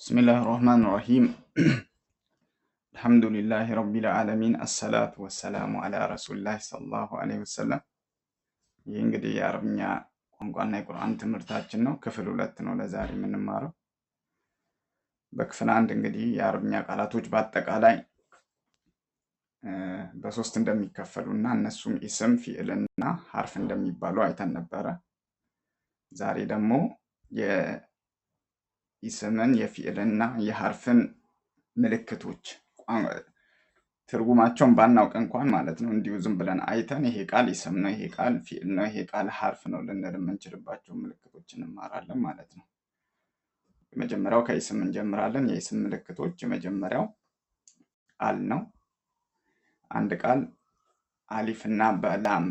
بسم الله الرحمن الرحيم الحمد لله رب العالمين الصلاة والسلام على رسول الله صلى الله عليه وسلم ይህ እንግዲህ የአረብኛ ቋንቋና የቁርአን ትምህርታችን ነው። ክፍል 2 ነው ለዛሬ የምንማረው። በክፍል 1 እንግዲህ የአረብኛ ቃላቶች በአጠቃላይ በሶስት እንደሚከፈሉና እነሱም ኢስም፣ ፊዕልና ሐርፍ እንደሚባሉ አይተን ነበረ። ዛሬ ደግሞ የኢስምን የፊዕልና የሐርፍን ምልክቶች ትርጉማቸውን ባናውቅ እንኳን ማለት ነው እንዲሁ ዝም ብለን አይተን ይሄ ቃል ኢስም ነው፣ ይሄ ቃል ፊዕል ነው፣ ይሄ ቃል ሐርፍ ነው ልንል የምንችልባቸው ምልክቶች እንማራለን ማለት ነው። የመጀመሪያው ከኢስም እንጀምራለን። የኢስም ምልክቶች የመጀመሪያው አል ነው። አንድ ቃል አሊፍና በላም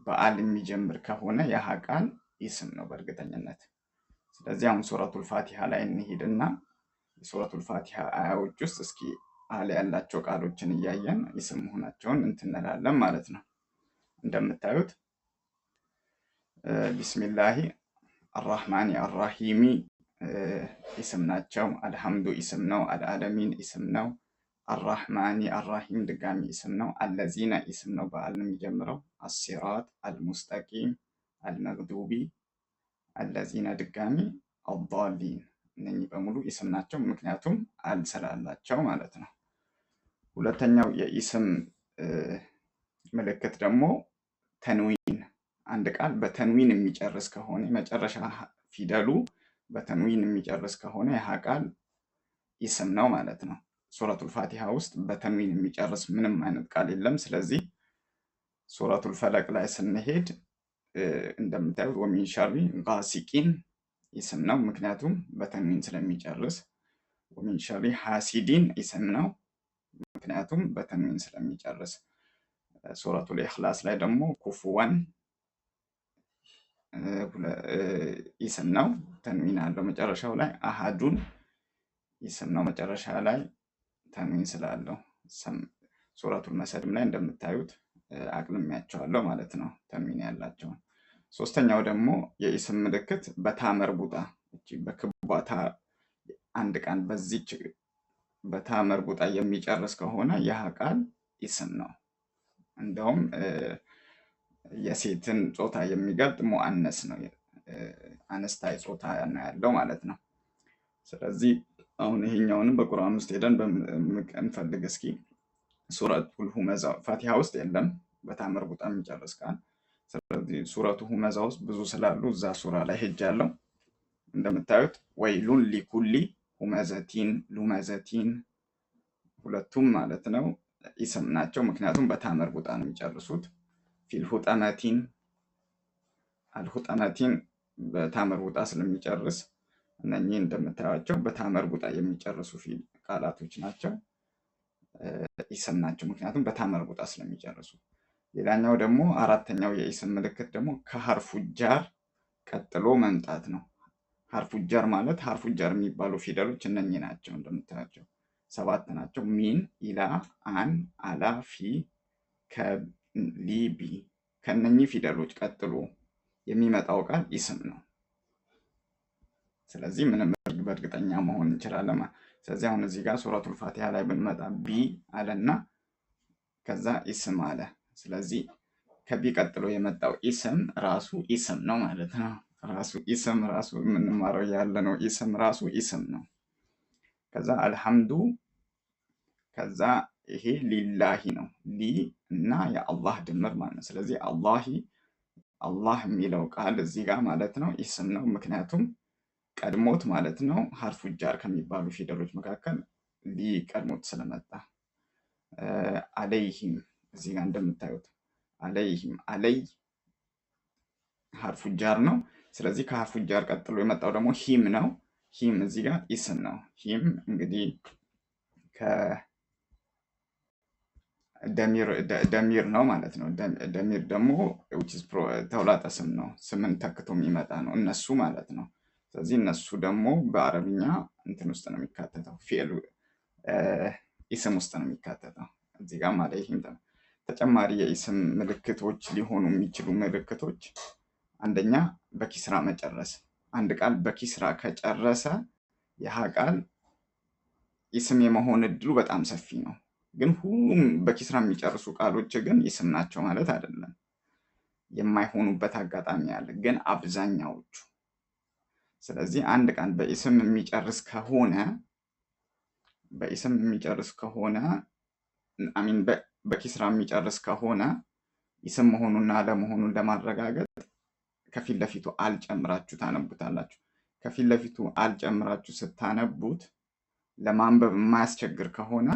በአል የሚጀምር ከሆነ ያህ ቃል ኢስም ነው በእርግጠኝነት። ስለዚህ አሁን ሱረቱል ፋቲሃ ላይ እንሂድና የሱረቱል ፋቲሃ አያዎች ውስጥ እስኪ አል ያላቸው ቃሎችን እያየን ኢስም መሆናቸውን እንትንላለን ማለት ነው። እንደምታዩት ቢስሚላሂ አርራህማኒ አርራሂሚ ኢስም ናቸው። አልሐምዱ ኢስም ነው። አልዓለሚን ኢስም ነው። አርራህማኒ አርራሂም ድጋሚ ኢስም ነው። አለዚነ ኢስም ነው በአል ነው የሚጀምረው። አሲራጥ፣ አልሙስጠቂም፣ አልመግዱቢ፣ አለዚነ ድጋሚ፣ አዳሊን እነኚህ በሙሉ ኢስም ናቸው፣ ምክንያቱም አል ስላላቸው ማለት ነው። ሁለተኛው የኢስም ምልክት ደግሞ ተንዊን። አንድ ቃል በተንዊን የሚጨርስ ከሆነ የመጨረሻ ፊደሉ በተንዊን የሚጨርስ ከሆነ ያህ ቃል ኢስም ነው ማለት ነው። ሱረቱል ፋቲሃ ውስጥ በተንዊን የሚጨርስ ምንም አይነት ቃል የለም። ስለዚህ ሱረቱል ፈለቅ ላይ ስንሄድ እንደምታዩት ወሚን ሸሪ ጋሲቂን ኢስም ነው፣ ምክንያቱም በተንዊን ስለሚጨርስ። ወሚን ሸሪ ሐሲዲን ኢስም ነው፣ ምክንያቱም በተንዊን ስለሚጨርስ። ሱረቱል ኢኽላስ ላይ ደግሞ ኩፉወን ኢስም ነው፣ ተንዊን አለው መጨረሻው ላይ። አሃዱን ኢስም ነው፣ መጨረሻ ላይ ተንዊን ስላለው። ሱረቱል መሰድም ላይ እንደምታዩት አቅልሚያቸዋለሁ ማለት ነው ተንዊን ያላቸውን። ሶስተኛው ደግሞ የኢስም ምልክት በታ መርቡጣ፣ እቺ በክቧታ አንድ ቃል በዚች በታ መርቡጣ የሚጨርስ ከሆነ ያህ ቃል ኢስም ነው። እንደውም የሴትን ጾታ የሚገልጥ ሙአነስ ነው፣ አነስታይ ጾታ ነው ያለው ማለት ነው። ስለዚህ አሁን ይሄኛውንም በቁርአን ውስጥ ሄደን እንፈልግ እስኪ። ሱረቱል ሁመዛ ፋቲሃ ውስጥ የለም በታ መርቡጣ የሚጨርስ ቃል። ስለዚህ ሱረቱ ሁመዛ ውስጥ ብዙ ስላሉ እዛ ሱራ ላይ ሄጃለሁ። እንደምታዩት ወይሉን ሊኩሊ ሁመዘቲን ሉመዘቲን ሁለቱም ማለት ነው ኢስም ናቸው፣ ምክንያቱም በታ መርቡጣ ነው የሚጨርሱት። ፊልሁጠመቲን አልሁጠመቲን በታ መርቡጣ ስለሚጨርስ እነኚህ እንደምታዩቸው በታ መርቡጣ የሚጨርሱ ቃላቶች ናቸው፣ ኢስም ናቸው፣ ምክንያቱም በታ መርቡጣ ስለሚጨርሱ። ሌላኛው ደግሞ አራተኛው የኢስም ምልክት ደግሞ ከሐርፉ ጃር ቀጥሎ መምጣት ነው። ሐርፉ ጃር ማለት ሐርፉ ጃር የሚባሉ ፊደሎች እነኚህ ናቸው፣ እንደምታዩቸው 7 ናቸው። ሚን፣ ኢላ፣ አን፣ አላ፣ ፊ፣ ከብ፣ ሊ፣ ቢ ከነኚህ ፊደሎች ቀጥሎ የሚመጣው ቃል ኢስም ነው። ስለዚህ ምንም በእርግጠኛ መሆን እንችላለን። ስለዚህ አሁን እዚህ ጋር ሱረቱል ፋቲሃ ላይ ብንመጣ ቢ አለና ከዛ ኢስም አለ። ስለዚህ ከቢ ቀጥሎ የመጣው ኢስም ራሱ ኢስም ነው ማለት ነው። ራሱ ኢስም ራሱ የምንማረው ያለ ነው። ኢስም ራሱ ኢስም ነው። ከዛ አልሐምዱ፣ ከዛ ይሄ ሊላሂ ነው። ሊ እና የአላህ ድምር ማለት ነው። ስለዚህ አላህ የሚለው ቃል እዚህ ጋር ማለት ነው ኢስም ነው፣ ምክንያቱም ቀድሞት ማለት ነው ሐርፉ ጃር ከሚባሉ ፊደሎች መካከል ሊ ቀድሞት ስለመጣ። አለይሂም እዚህ ጋር እንደምታዩት አለይሂም፣ አለይ ሐርፉ ጃር ነው። ስለዚህ ከሐርፉ ጃር ቀጥሎ የመጣው ደግሞ ሂም ነው። ሂም እዚህ ጋር ኢስም ነው። ሂም እንግዲህ ደሚር ነው ማለት ነው። ደሚር ደግሞ ተውላጠ ስም ነው፣ ስምን ተክቶ የሚመጣ ነው፣ እነሱ ማለት ነው። ስለዚህ እነሱ ደግሞ በአረብኛ እንትን ውስጥ ነው የሚካተተው፣ ፊዕል ኢስም ውስጥ ነው የሚካተተው። እዚህ ጋር አለይሂም ተጨማሪ የኢስም ምልክቶች ሊሆኑ የሚችሉ ምልክቶች፣ አንደኛ በኪስራ መጨረስ። አንድ ቃል በኪስራ ከጨረሰ ያህ ቃል ኢስም የመሆን እድሉ በጣም ሰፊ ነው። ግን ሁሉም በኪስራ የሚጨርሱ ቃሎች ግን ኢስም ናቸው ማለት አይደለም። የማይሆኑበት አጋጣሚ አለ፣ ግን አብዛኛዎቹ። ስለዚህ አንድ ቃል በኢስም የሚጨርስ ከሆነ አሚን በኪስራ የሚጨርስ ከሆነ ኢስም መሆኑና አለመሆኑን ለማረጋገጥ ከፊት ለፊቱ አልጨምራችሁ ታነቡታላችሁ። ከፊት ለፊቱ አልጨምራችሁ ስታነቡት ለማንበብ የማያስቸግር ከሆነ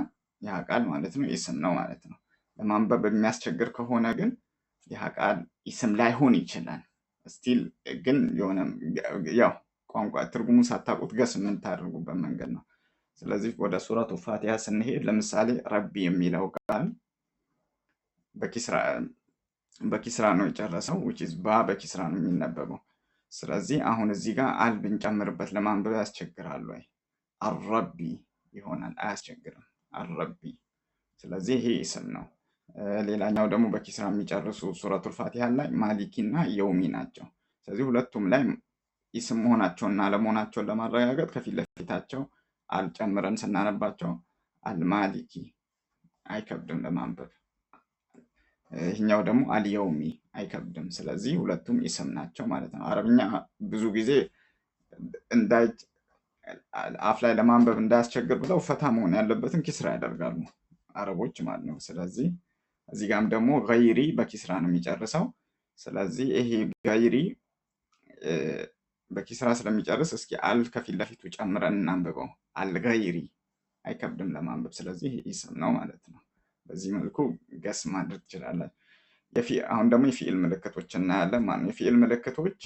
ያ ቃል ማለት ነው ኢስም ነው ማለት ነው። ለማንበብ የሚያስቸግር ከሆነ ግን ያ ቃል ኢስም ላይሆን ይችላል። ስቲል ግን የሆነ ያው ቋንቋ ትርጉሙ ሳታውቁት ገስ የምታደርጉበት መንገድ ነው። ስለዚህ ወደ ሱረቱ ፋቲሃ ስንሄድ ለምሳሌ ረቢ የሚለው ቃል በኪስራ ነው የጨረሰው። ባ በኪስራ ነው የሚነበበው። ስለዚህ አሁን እዚህ ጋር አል ብንጨምርበት ለማንበብ ያስቸግራል ወይ? አረቢ ይሆናል፣ አያስቸግርም። አረቢ። ስለዚህ ይሄ ኢስም ነው። ሌላኛው ደግሞ በኪስራ የሚጨርሱ ሱረቱል ፋቲሃ ላይ ማሊኪ እና የውሚ ናቸው። ስለዚህ ሁለቱም ላይ ኢስም መሆናቸውና አለመሆናቸውን ለማረጋገጥ ከፊት ለፊታቸው አልጨምረን ስናነባቸው አልማሊኪ አይከብድም ለማንበብ። ይህኛው ደግሞ አልየውሚ አይከብድም። ስለዚህ ሁለቱም ኢስም ናቸው ማለት ነው። አረብኛ ብዙ ጊዜ አፍ ላይ ለማንበብ እንዳያስቸግር ብለው ፈታ መሆን ያለበትን ኪስራ ያደርጋሉ አረቦች ማለት ነው። ስለዚህ እዚህ ጋም ደግሞ ገይሪ በኪስራ ነው የሚጨርሰው። ስለዚህ ይሄ ገይሪ በኪስራ ስለሚጨርስ እስኪ አል ከፊት ለፊቱ ጨምረን እናንብበው። አልገይሪ አይከብድም ለማንበብ። ስለዚህ ኢስም ነው ማለት ነው። በዚህ መልኩ ገስ ማድረግ ትችላለን። አሁን ደግሞ የፊዕል ምልክቶች እናያለን ማለት ነው። የፊዕል ምልክቶች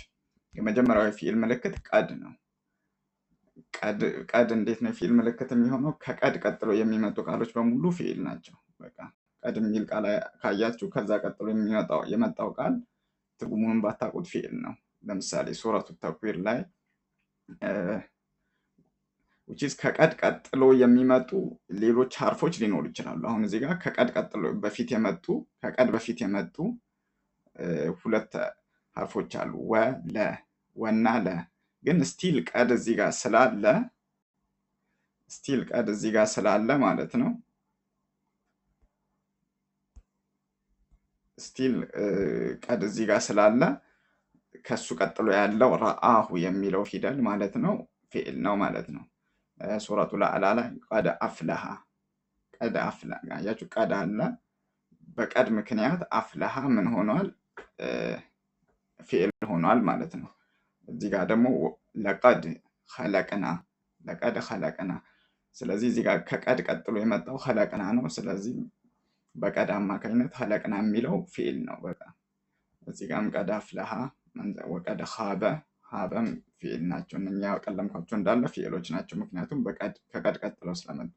የመጀመሪያው የፊዕል ምልክት ቀድ ነው። ቀድ እንዴት ነው የፊዕል ምልክት የሚሆነው? ከቀድ ቀጥሎ የሚመጡ ቃሎች በሙሉ ፊዕል ናቸው። በቃ ቀድ የሚል ቃል ካያችሁ ከዛ ቀጥሎ የመጣው ቃል ትርጉሙን ባታውቁት ፊዕል ነው። ለምሳሌ ሱረቱ ተክዊር ላይ ከቀድ ቀጥሎ የሚመጡ ሌሎች ሀርፎች ሊኖሩ ይችላሉ። አሁን እዚህ ጋር ከቀድ በፊት የመጡ ሁለት ሀርፎች አሉ፣ ወና ለ። ግን ስቲል ቀድ እዚህ ጋር ስላለ ማለት ነው። ስቲል ቀድ እዚህ ጋር ስላለ ከሱ ቀጥሎ ያለው ረአሁ የሚለው ፊደል ማለት ነው ፊዕል ነው ማለት ነው። ሱረቱ አዕላ ላይ ቀድ አፍለሃ ያችሁ ቀድ አለ። በቀድ ምክንያት አፍለሃ ምን ሆኗል? ፊዕል ሆኗል ማለት ነው። እዚህ ጋር ደግሞ ለቀድ ኸለቅና። ስለዚህ እዚህ ጋር ከቀድ ቀጥሎ የመጣው ኸለቅና ነው። ስለዚህ በቀድ አማካኝነት ኸለቅና የሚለው ፊዕል ነው። በቃ እዚህ ጋርም ቀድ አፍለሃ ወቀድ ኻበም ፊዕል ናቸው። እነኛ ያቀለምኳቸው እንዳለ ፊዕሎች ናቸው፣ ምክንያቱም ከቀድ ቀጥለው ስለመጡ።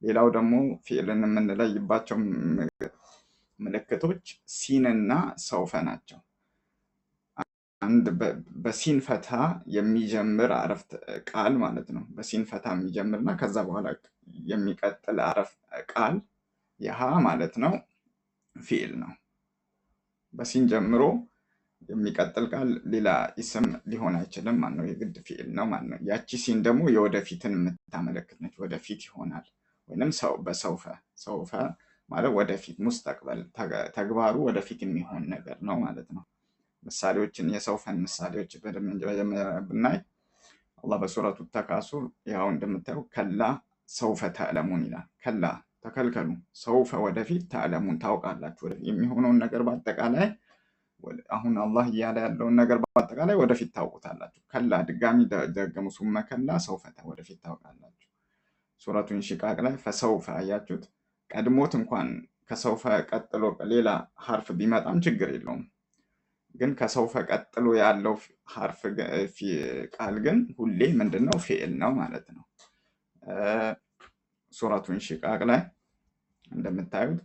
ሌላው ደግሞ ፊዕልን የምንለይባቸው ምልክቶች ሲንና ሰውፈ ናቸው። አንድ በሲን ፈታ የሚጀምር አረፍተ ቃል ማለት ነው። በሲን ፈታ የሚጀምርና ከዛ በኋላ የሚቀጥል ቃል ይሃ ማለት ነው ፊዕል ነው። በሲን ጀምሮ የሚቀጥል ቃል ሌላ ኢስም ሊሆን አይችልም ማለት ነው። የግድ ፊዕል ነው ማለት ነው። ያቺ ሲን ደግሞ የወደፊትን የምታመለክት ነች። ወደፊት ይሆናል ወይንም ሰውፈ ማለት ወደፊት፣ ሙስተቅበል፣ ተግባሩ ወደፊት የሚሆን ነገር ነው ማለት ነው። የሰውፈን ምሳሌዎች በደንብ ብናይ አላህ በሱረቱ ተካሱር ያው እንደምታየው ከላ ሰውፈ ተዕለሙን ይላል። ከላ ተከልከሉ፣ ሰውፈ ወደፊት፣ ተዕለሙን ታውቃላችሁ። የሚሆነውን ነገር በአጠቃላይ አሁን አላህ እያለ ያለውን ነገር በአጠቃላይ ወደፊት ታውቁታላችሁ። ከላ ድጋሚ ደገሙ፣ ሱመ ከላ ሰውፈተ ወደፊት ታውቃላችሁ። ሱረቱ ኢንሺቃቅ ላይ ፈሰውፈ አያችሁት። ቀድሞት እንኳን ከሰውፈ ቀጥሎ ሌላ ሀርፍ ቢመጣም ችግር የለውም። ግን ከሰውፈ ቀጥሎ ያለው ሀርፍ ቃል ግን ሁሌ ምንድነው? ፊዕል ነው ማለት ነው። ሱረቱ ኢንሺቃቅ ላይ እንደምታዩት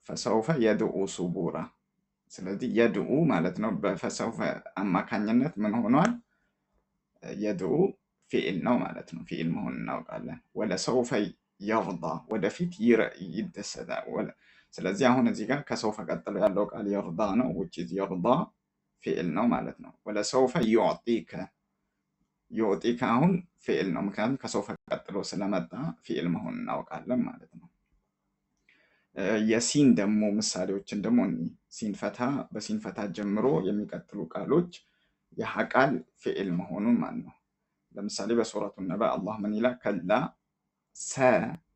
ፈሰውፈ የድኡ ሱቡራ። ስለዚህ የድኡ ማለት ነው በፈሰውፈ አማካኝነት ምን ሆኗል? የድኡ ፊዕል ነው ማለት ነው። ፊዕል መሆን እናውቃለን። ወለሰውፈ የርዳ ወደፊት ይደሰታል። ስለዚህ አሁን እዚህ ጋር ከሰውፈ ቀጥሎ ያለው ቃል የርዳ ነው። የርዳ ፊዕል ነው ማለት ነው። ወለሰውፈ ዩዕጢከ ዩዕጢከ አሁን ፊዕል ነው፣ ምክንያቱም ከሰውፈ ቀጥሎ ስለመጣ ፊዕል መሆን እናውቃለን ማለት ነው። የሲን ደግሞ ምሳሌዎችን ደግሞ ሲን ፈታ በሲን ፈታ ጀምሮ የሚቀጥሉ ቃሎች የሀ ቃል ፊዕል መሆኑን ማለት ነው። ለምሳሌ በሱረቱ ነባ አላህ ምን ይላል? ከላ ሰ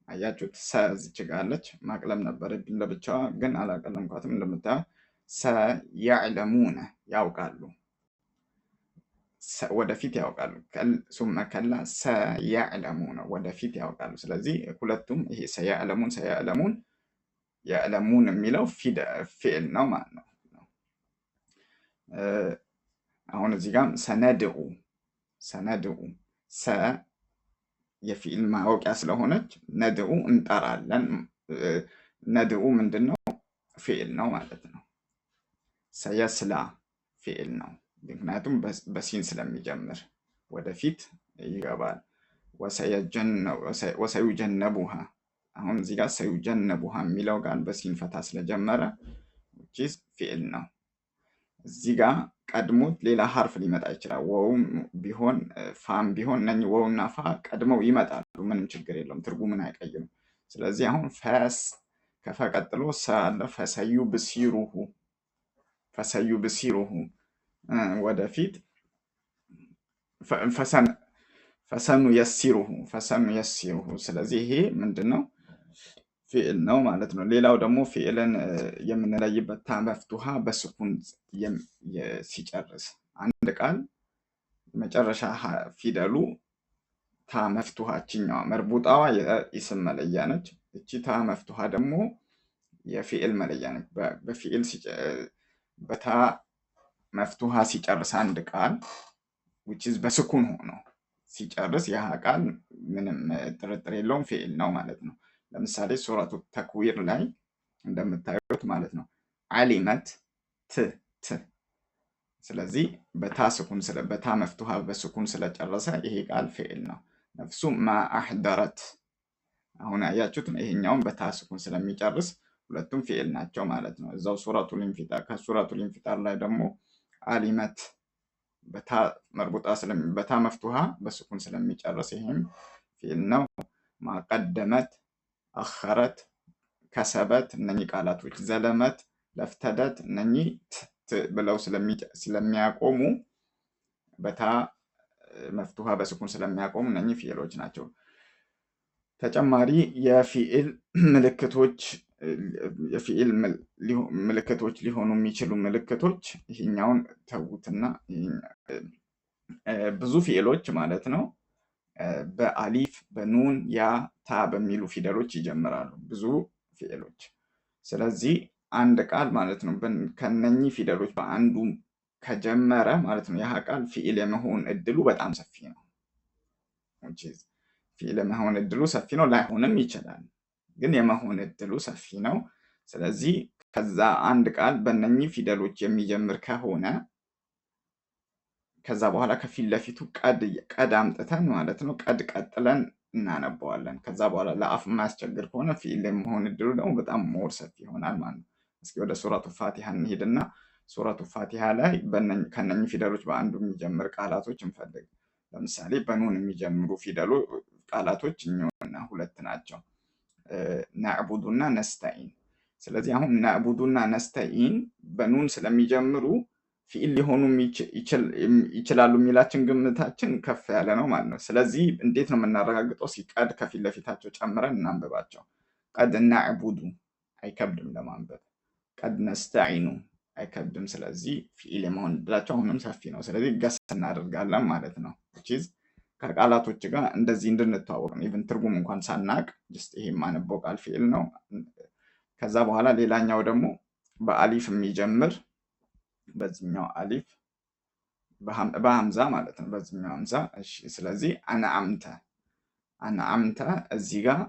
አያችሁት? ሰ እዚች ጋ አለች። ማቅለም ነበረብኝ ለብቻዋ ግን አላቀለምኳትም። እንደምታዩት ሰ ያዕለሙነ ያውቃሉ፣ ወደፊት ያውቃሉ። ሱመ ከላ ሰ ያዕለሙነ ወደፊት ያውቃሉ። ስለዚህ ሁለቱም ይሄ ሰያዕለሙን ሰያዕለሙን ያዕለሙን የሚለው ፊዕል ነው ማለት ነው። አሁን እዚህ ጋም ሰነድኡ ሰነድኡ ሰ የፊዕል ማወቂያ ስለሆነች ነድኡ እንጠራለን። ነድኡ ምንድን ነው? ፊዕል ነው ማለት ነው። ሰየስላ ፊዕል ነው፣ ምክንያቱም በሲን ስለሚጀምር ወደፊት ይገባል። ወሰዩጀነቡሃ አሁን እዚህ ጋር ሰዩጀነቡሃ የሚለው ጋር በሲን ፈታ ስለጀመረ ፊዕል ነው። እዚህ ጋር ቀድሞት ሌላ ሀርፍ ሊመጣ ይችላል። ወውም ቢሆን ፋም ቢሆን እነኚህ ወውና ፋ ቀድመው ይመጣሉ። ምንም ችግር የለውም፣ ትርጉምን አይቀይሩም። ስለዚህ አሁን ፈስ ከፈ ቀጥሎ ሰ አለ። ፈሰዩ ብሲሩሁ ወደፊት ፈሰኑ የሲሩሁ። ስለዚህ ይሄ ምንድን ነው? ፊዕል ነው ማለት ነው። ሌላው ደግሞ ፊዕልን የምንለይበት ታ መፍቱሃ በስኩን ሲጨርስ አንድ ቃል መጨረሻ ፊደሉ ታ መፍቱሃ ችኛዋ መርቡጣዋ የኢስም መለያ ነች። እቺ ታ መፍቱሃ ደግሞ የፊዕል መለያ ነች። በፊዕል በታ መፍቱሃ ሲጨርስ አንድ ቃል በስኩን ሆኖ ሲጨርስ ያ ቃል ምንም ጥርጥር የለውም ፊዕል ነው ማለት ነው። ለምሳሌ ሱረቱ ተክዊር ላይ እንደምታዩት ማለት ነው ዓሊመት ት። ስለዚህ በታ መፍቱሃ በስኩን ስለጨረሰ ይሄ ቃል ፊዕል ነው። ነፍሱ ማ አሕደረት አሁን አያችሁት፣ ይሄኛውን በታ ስኩን ስለሚጨርስ ሁለቱም ፊዕል ናቸው ማለት ነው። እዛው ከሱረቱል ኢንፊጣር ላይ ደግሞ ዓሊመት በታ መርቡጣ በታ መፍቱሃ በስኩን ስለሚጨርስ ይሄም ፊዕል ነው። ማቀደመት አኸረት ከሰበት እነኚህ ቃላቶች ዘለመት ለፍተደት እነኚህ ብለው ስለሚያቆሙ በታ መፍቱሃ በስኩን ስለሚያቆሙ እነኚህ ፊዕሎች ናቸው። ተጨማሪ የፊዕል ምልክቶች ሊሆኑ የሚችሉ ምልክቶች ይሄኛውን ተዉትና ብዙ ፊዕሎች ማለት ነው በአሊፍ በኑን ያ ታ በሚሉ ፊደሎች ይጀምራሉ ብዙ ፊደሎች። ስለዚህ አንድ ቃል ማለት ነው ከነኚህ ፊደሎች በአንዱ ከጀመረ ማለት ነው ያ ቃል ፊዕል የመሆን እድሉ በጣም ሰፊ ነው። ፊዕል የመሆን እድሉ ሰፊ ነው፣ ላይሆንም ይችላል፣ ግን የመሆን እድሉ ሰፊ ነው። ስለዚህ ከዛ አንድ ቃል በእነኚህ ፊደሎች የሚጀምር ከሆነ ከዛ በኋላ ከፊት ለፊቱ ቀድ አምጥተን ማለት ነው ቀድ ቀጥለን እናነበዋለን። ከዛ በኋላ ለአፍ የማያስቸግር ከሆነ ፊዕል የመሆን እድሉ ደግሞ በጣም ሞር ሰፊ ይሆናል ማለት ነው። እስኪ ወደ ሱረቱ ፋቲሃ እንሂድና ሱረቱ ፋቲሃ ላይ ከነኚህ ፊደሎች በአንዱ የሚጀምር ቃላቶች እንፈልግ። ለምሳሌ በኑን የሚጀምሩ ቃላቶች እኛውና ሁለት ናቸው፣ ናዕቡዱና ነስተኢን። ስለዚህ አሁን ናዕቡዱና ነስተኢን በኑን ስለሚጀምሩ ፊዕል ሊሆኑ ይችላሉ የሚላችን ግምታችን ከፍ ያለ ነው ማለት ነው። ስለዚህ እንዴት ነው የምናረጋግጠው? ሲቀድ ከፊት ለፊታቸው ጨምረን እናንብባቸው። ቀድ ናዕቡዱ አይከብድም ለማንበብ፣ ቀድ ነስተዒኑ አይከብድም። ስለዚህ ፊዕል የመሆን እድላቸው አሁንም ሰፊ ነው። ስለዚህ ገስ እናደርጋለን ማለት ነው። ከቃላቶች ጋር እንደዚህ እንድንተዋወቅ ነው። ኢቭን ትርጉም እንኳን ሳናቅ ጅስት ይሄ የማነበው ቃል ፊዕል ነው። ከዛ በኋላ ሌላኛው ደግሞ በአሊፍ የሚጀምር በዚህኛው አሊፍ በሀምዛ ማለት ነው። በዚህኛው ሀምዛ። እሺ፣ ስለዚህ አነአምተ እዚህ ጋር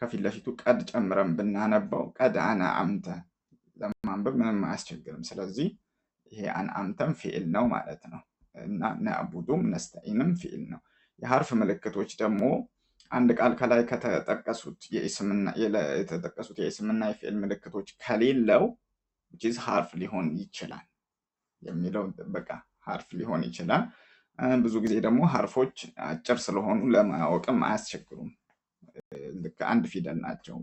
ከፊት ለፊቱ ቀድ ጨምረን ብናነባው ቀድ አነአምተ ለማንበብ ምንም አያስቸግርም። ስለዚህ ይሄ አነአምተም ፊዕል ነው ማለት ነው እና ነዕቡዱም ነስተዒንም ፊዕል ነው። የሀርፍ ምልክቶች ደግሞ አንድ ቃል ከላይ ከተጠቀሱት የኢስምና የፊዕል ምልክቶች ከሌለው ሀርፍ ሊሆን ይችላል የሚለው በቃ ሀርፍ ሊሆን ይችላል። ብዙ ጊዜ ደግሞ ሀርፎች አጭር ስለሆኑ ለማወቅም አያስቸግሩም። ልክ አንድ ፊደል ናቸው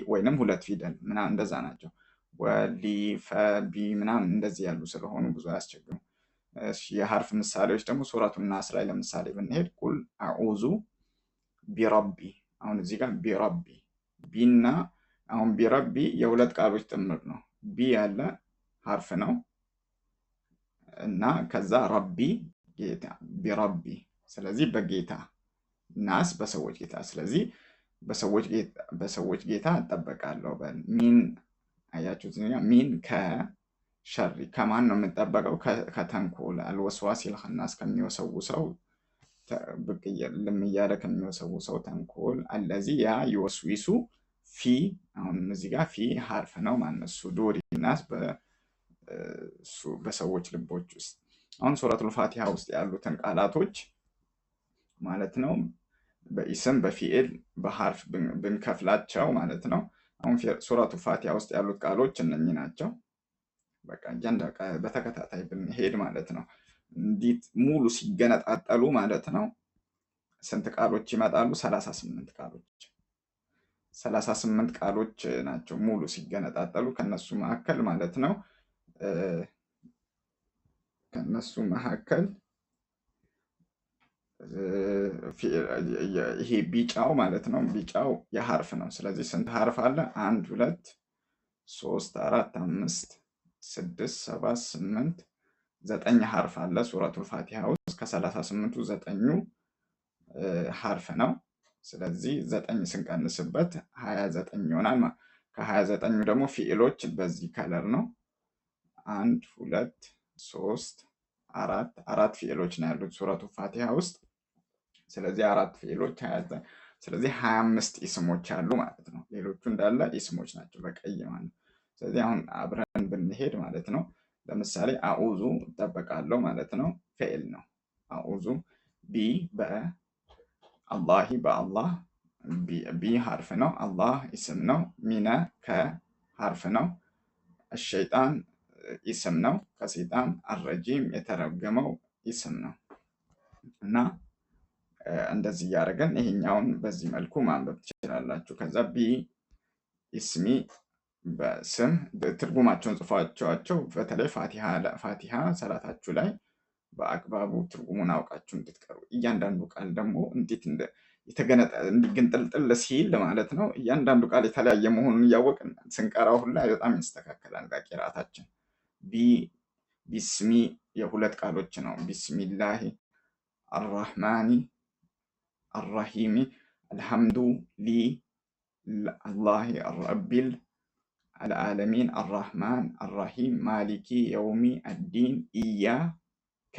ወይንም ሁለት ፊደል ምናምን እንደዛ ናቸው። ወሊ ፈቢ ምናምን እንደዚህ ያሉ ስለሆኑ ብዙ አያስቸግሩም። የሀርፍ ምሳሌዎች ደግሞ ሱረቱ ናስ ላይ ለምሳሌ ብንሄድ ቁል አዑዙ ቢረቢ። አሁን እዚህ ጋር ቢረቢ ቢና አሁን ቢረቢ የሁለት ቃሎች ጥምር ነው። ቢ ያለ ሀርፍ ነው እና ከዛ ረቢ ጌታ ቢረቢ። ስለዚህ በጌታ ናስ በሰዎች ጌታ። ስለዚህ በሰዎች ጌታ እጠበቃለሁ በል። ሚን አያችሁት? ሚን ከሸሪ ከማን ነው የምጠበቀው? ከተንኮል አልወስዋሲል ኸናስ ከሚወሰውሰው ብቅ ልም እያለ ከሚወሰውሰው ተንኮል አለዚህ ያ ይወስዊሱ ፊ። አሁን እዚህ ጋር ፊ ሀርፍ ነው ማለት ሱዱሪ ናስ በሰዎች ልቦች ውስጥ። አሁን ሱረቱል ፋቲሃ ውስጥ ያሉትን ቃላቶች ማለት ነው በኢስም በፊኤል በሀርፍ ብንከፍላቸው ማለት ነው። አሁን ሱረቱል ፋቲሃ ውስጥ ያሉት ቃሎች እነኚህ ናቸው። በቃ በተከታታይ ብንሄድ ማለት ነው እንዲት ሙሉ ሲገነጣጠሉ ማለት ነው ስንት ቃሎች ይመጣሉ? 38 ቃሎች 38 ቃሎች ናቸው ሙሉ ሲገነጣጠሉ። ከነሱ መካከል ማለት ነው ከነሱ መካከል ይሄ ቢጫው ማለት ነው ቢጫው የሀርፍ ነው። ስለዚህ ስንት ሀርፍ አለ? 1 2 3 4 5 6 7 8 9 ሀርፍ አለ ሱረቱል ፋቲሃ ውስጥ። ከ38ቱ 9ኙ ሀርፍ ነው። ስለዚህ 9 ስንቀንስበት 29 ይሆናል። ከ29ኙ ደግሞ ፊዕሎች በዚህ ከለር ነው 1 2 3 4 ፊዕሎች ነው ያሉት ሱረቱል ፋቲሃ ውስጥ። ስለዚህ 4 ፊዕሎች 29። ስለዚህ 25 ኢስሞች አሉ ማለት ነው። ሌሎቹ እንዳለ ኢስሞች ናቸው በቀይ ማለት ነው። ስለዚህ አሁን አብረን ብንሄድ ማለት ነው ለምሳሌ አዑዙ እጠበቃለሁ ማለት ነው ፊዕል ነው። አዑዙ ቢ በአላሂ በአላህ ቢ ሀርፍ ነው። አላህ ኢስም ነው። ሚነ ከሀርፍ ነው። አሸይጣን ኢስም ነው ከሰይጣን። አረጂም የተረገመው ኢስም ነው። እና እንደዚህ እያደረገን ይሄኛውን በዚህ መልኩ ማንበብ ትችላላችሁ። ከዛ ቢ ኢስሚ በስም ትርጉማቸውን ጽፏቸዋቸው። በተለይ ፋቲሃ ሰላታችሁ ላይ በአግባቡ ትርጉሙን አውቃችሁ እንድትቀሩ። እያንዳንዱ ቃል ደግሞ እንዴት እንዲገንጠልጥል ሲል ማለት ነው እያንዳንዱ ቃል የተለያየ መሆኑን እያወቅን ስንቀራው ሁላ በጣም ያስተካከላል ቂራአታችን። ቢስሚ የሁለት ቃሎች ነው። ቢስሚላሂ አራህማኒ አራሂሚ አልሐምዱ ሊ አላሂ ረቢል አልዓለሚን አራህማን አራሂም ማሊኪ የውሚ አዲን ኢያከ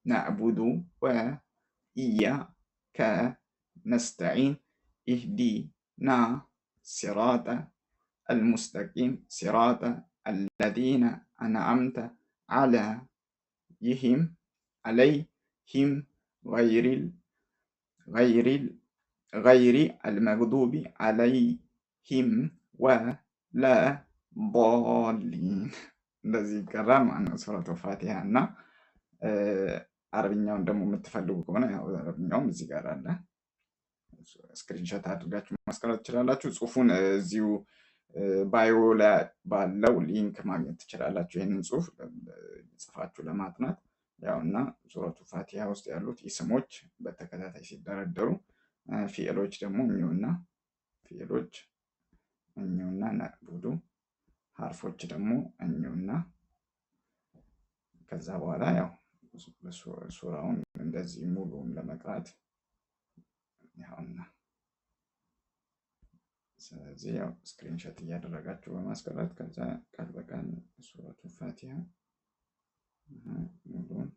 ናዕቡዱ ወኢያከ ነስተዒን ኢህዲና ሲራጠ አልሙስተቂም ሲራጠ አለዚነ አንዓምተ ዓለይሂም ገይሪ አልመግዱቢ ዓለይሂም ወለዶሊን። እንደዚህ ይቀራል ማለት ነው ሱረቱል ፋቲሃ። እና አረብኛውን ደግሞ የምትፈልጉ ከሆነ ያው አረብኛውም እዚህ ጋር አለ። ስክሪንሾት አድርጋችሁ ማስቀረት ትችላላችሁ። ጽሁፉን እዚሁ ባዮ ላይ ባለው ሊንክ ማግኘት ትችላላችሁ። ይህንን ጽሁፍ ጽፋችሁ ለማጥናት ያው እና ሱረቱል ፋቲሃ ውስጥ ያሉት ኢስሞች በተከታታይ ሲደረደሩ ፊዕሎች ደግሞ እኙና ነዕቡዱ ሀርፎች ደግሞ እኙና ከዛ በኋላ ያው ሱራውን እንደዚህ ሙሉውን ለመቅራት ያውና ስለዚህ ያው ስክሪንሾት እያደረጋችሁ በማስቀረት ከዛ ቃል በቃል ሱረቱል ፋቲሃ ሙሉውን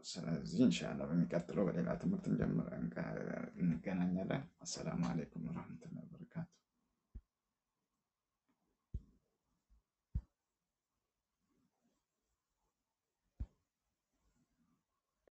ስለዚህ ኢንሻአላህ በሚቀጥለው በሌላ ትምህርት እንገናኛለን። አሰላሙ አለይኩም ወራህመቱላሂ ወበረካቱ።